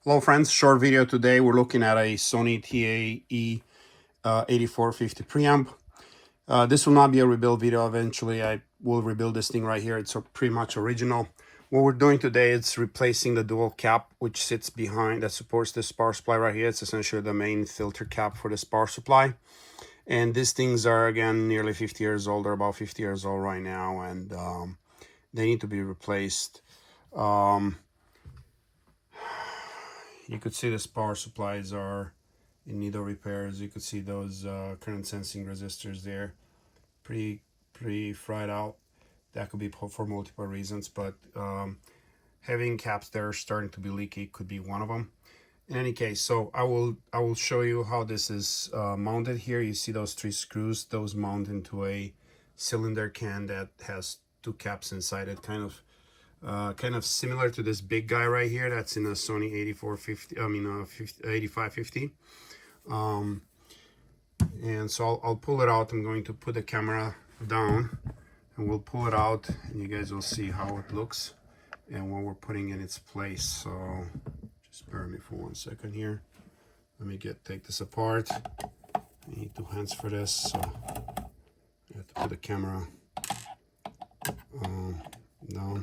Hello friends, short video today. We're looking at a SONY TAE-8450 preamp. This will not be a rebuild video. Eventually I will rebuild this thing right here. It's pretty much original. What we're doing today is replacing the dual cap which sits behind that supports this power supply right here. It's essentially the main filter cap for this power supply. And these things are again nearly 50 years old. They're about 50 years old right now, and they need to be replaced. You could see these power supplies are in need of repairs. You could see those current sensing resistors there, pretty fried out. That could be for multiple reasons, but having caps that are starting to be leaky could be one of them. In any case, so I will show you how this is mounted here. You see those 3 screws. Those mount into a cylinder can that has 2 caps inside it, kind of similar to this big guy right here that's in a SONY 8550. And so I'll pull it out. I'm going to put the camera down and we'll pull it out and you guys will see how it looks and what we're putting in its place. So just bear with me for 1 second here. Let me take this apart. I need 2 hands for this, so I have to put the camera down.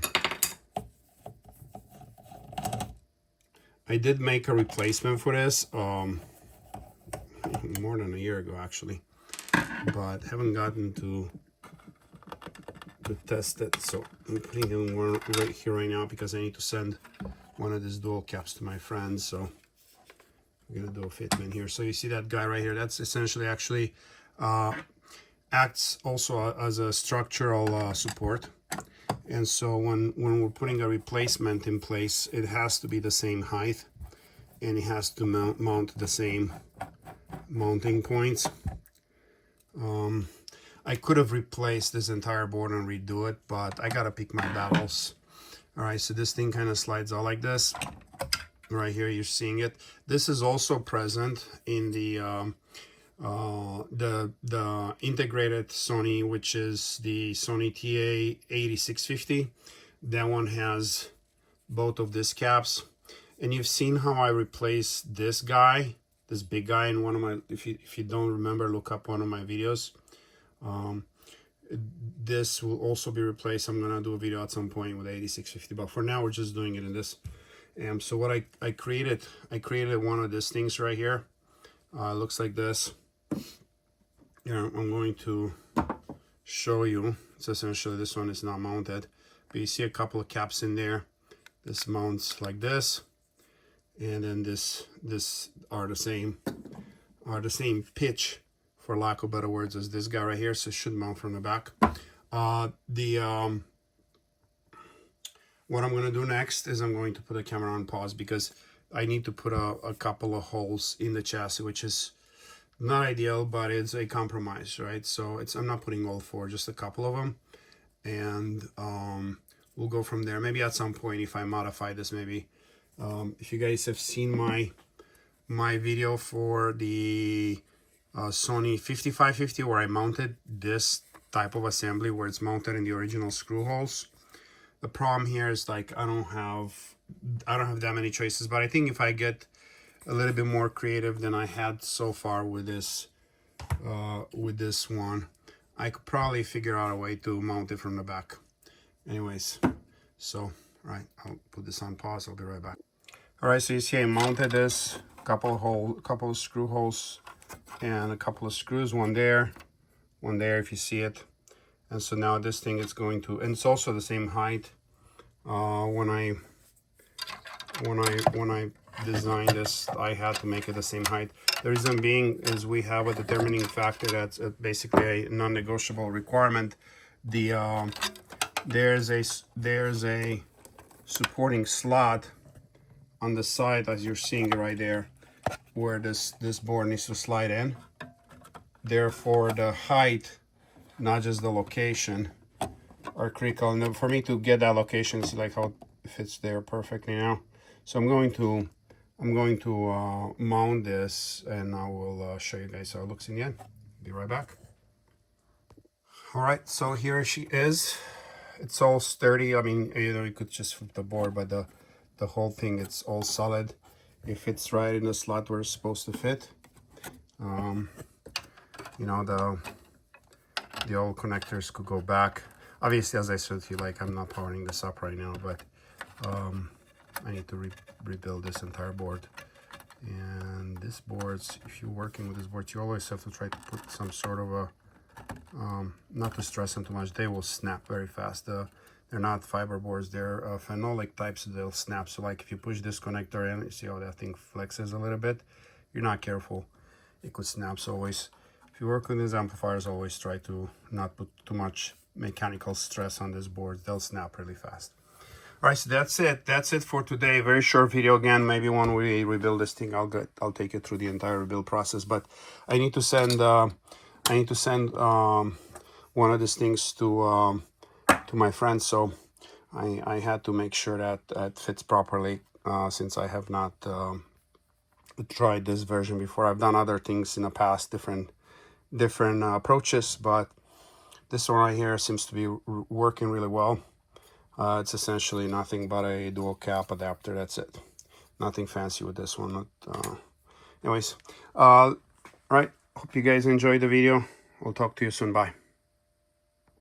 I did make a replacement for this more than a year ago actually, but haven't gotten to test it, so I'm putting in one right here right now because I need to send one of these dual caps to my friends. So I'm gonna do a fitment here. So you see that guy right here, that's essentially actually acts also as a structural support. And so when we're putting a replacement in place, it has to be the same height and it has to mount the same mounting points. I could have replaced this entire board and redo it, but I gotta pick my battles. All right, so this thing kind of slides out like this. Right here, you're seeing it. This is also present in the integrated Sony, which is the SONY TAE-8450. That one has both of these caps, and you've seen how I replaced this guy, this big guy, in one of my, if you don't remember, look up one of my videos. This will also be replaced. I'm gonna do a video at some point with 8650, but for now we're just doing it in this. So what I created one of these things right here. Looks like this. Yeah, I'm going to show you. It's essentially, this one is not mounted, but you see a couple of caps in there. This mounts like this, and then this are the same pitch, for lack of better words, as this guy right here. So it should mount from the back. What I'm going to do next is I'm going to put the camera on pause because I need to put a couple of holes in the chassis, which is not ideal, but it's a compromise, right? So I'm not putting all 4, just a couple of them, and we'll go from there. Maybe at some point, if I modify this, maybe if you guys have seen my video for the SONY 5550, where I mounted this type of assembly where it's mounted in the original screw holes. The problem here is, like, I don't have that many choices, but I think if I get a little bit more creative than I had so far with this one, I could probably figure out a way to mount it from the back. Anyways, so right, I'll put this on pause. I'll be right back. All right, so you see I mounted this, couple of screw holes and a couple of screws, one there if you see it. And so now this thing is going to, and it's also the same height. When I designed this, I had to make it the same height. The reason being is we have a determining factor that's basically a non-negotiable requirement. There's a supporting slot on the side, as you're seeing it right there, where this board needs to slide in. Therefore, the height, not just the location, are critical. And for me to get that location, see like how it fits there perfectly now. So I'm going to mount this, and I will show you guys how it looks in the end. Be right back. All right, so here she is. It's all sturdy. I mean, you could just flip the board, but the whole thing, it's all solid. It fits right in the slot where it's supposed to fit. You know, the old connectors could go back. Obviously, as I said to you, like, I'm not powering this up right now, but I need to rebuild this entire board. And this boards, if you're working with this board, you always have to try to put some sort of a not to stress them too much. They will snap very fast. They're not fiber boards, they're phenolic types, so they'll snap. So like if you push this connector in, you see how that thing flexes a little bit, you're not careful, it could snap. So always, if you work with these amplifiers, always try to not put too much mechanical stress on this board. They'll snap really fast. All right, so that's it for today. Very short video. Again, maybe when we rebuild this thing, I'll take you through the entire rebuild process. But I need to send one of these things to my friend, so I had to make sure that it fits properly, since I have not tried this version before. I've done other things in the past, different approaches, but this one right here seems to be working really well. It's essentially nothing but a dual cap adapter. That's it. Nothing fancy with this one. Anyways, all right. Hope you guys enjoyed the video. We'll talk to you soon. Bye.